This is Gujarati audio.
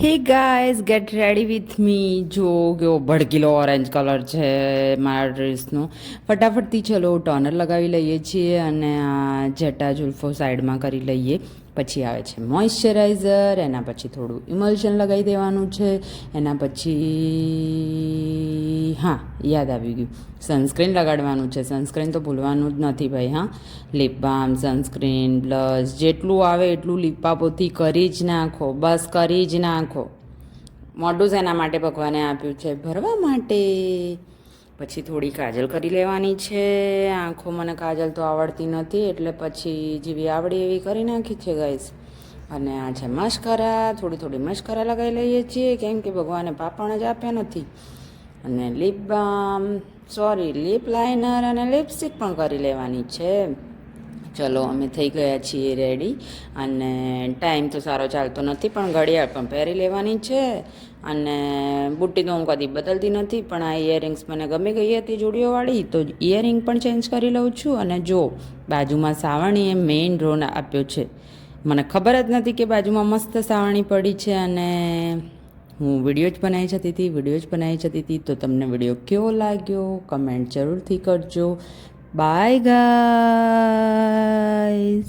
Hey guys gate ready with me. જો કેવો ભડકીલો ઓરેન્જ કલર છે મારા ડ્રેસનો. ફટાફટથી ચલો ટોનર લગાવી લઈએ છીએ અને આ જટા જુલ્ફો સાઈડમાં કરી લઈએ. પછી આવે છે મોઇશ્ચરાઇઝર, એના પછી થોડું ઇમલ્શન લગાવી દેવાનું છે. એના પછી યાદ આવી ગયું, સનસ્ક્રીન લગાડવાનું છે. સનસ્ક્રીન તો ભૂલવાનું જ નથી ભાઈ. લિપ બામ, સનસ્ક્રીન, બ્લશ જેટલું આવે એટલું લીપાપોથી કરી જ નાખો, બસ કરી જ નાખો. મોઢું એના માટે ભગવાને આપ્યું છે, ભરવા માટે. પછી થોડી કાજલ કરી લેવાની છે. આંખો મને કાજલ તો આવડતી નથી, એટલે પછી જેવી આવડી એવી કરી નાખી છે ગાઈસ. અને આ છે મસ્કરા. થોડી મસ્કરા લગાવી લઈએ છીએ, કેમ કે ભગવાને પાપણ જ આપ્યા નથી. અને લિપ બામ, લિપ લાઇનર અને લિપસ્ટિક પણ કરી લેવાની છે. ચલો અમે થઈ ગયા છીએ રેડી. અને ટાઈમ તો સારો ચાલતો નથી, પણ ઘડિયાળ પણ પહેરી લેવાની છે. અને બુટ્ટી તો હું કદી બદલતી નથી, પણ આ ઇયરિંગ્સ મને ગમી ગઈ હતી જુડિયોવાળી, તો ઇયરિંગ પણ ચેન્જ કરી લઉં છું. અને જો બાજુમાં સાવરણીએ મેઇન રોલ આપ્યો છે. મને ખબર જ નથી કે બાજુમાં મસ્ત સાવરણી પડી છે. અને હું વિડીયો જ બનાવી જતી હતી. તો તમને વિડીયો કેવો લાગ્યો કમેન્ટ જરૂરથી કરજો. By guys.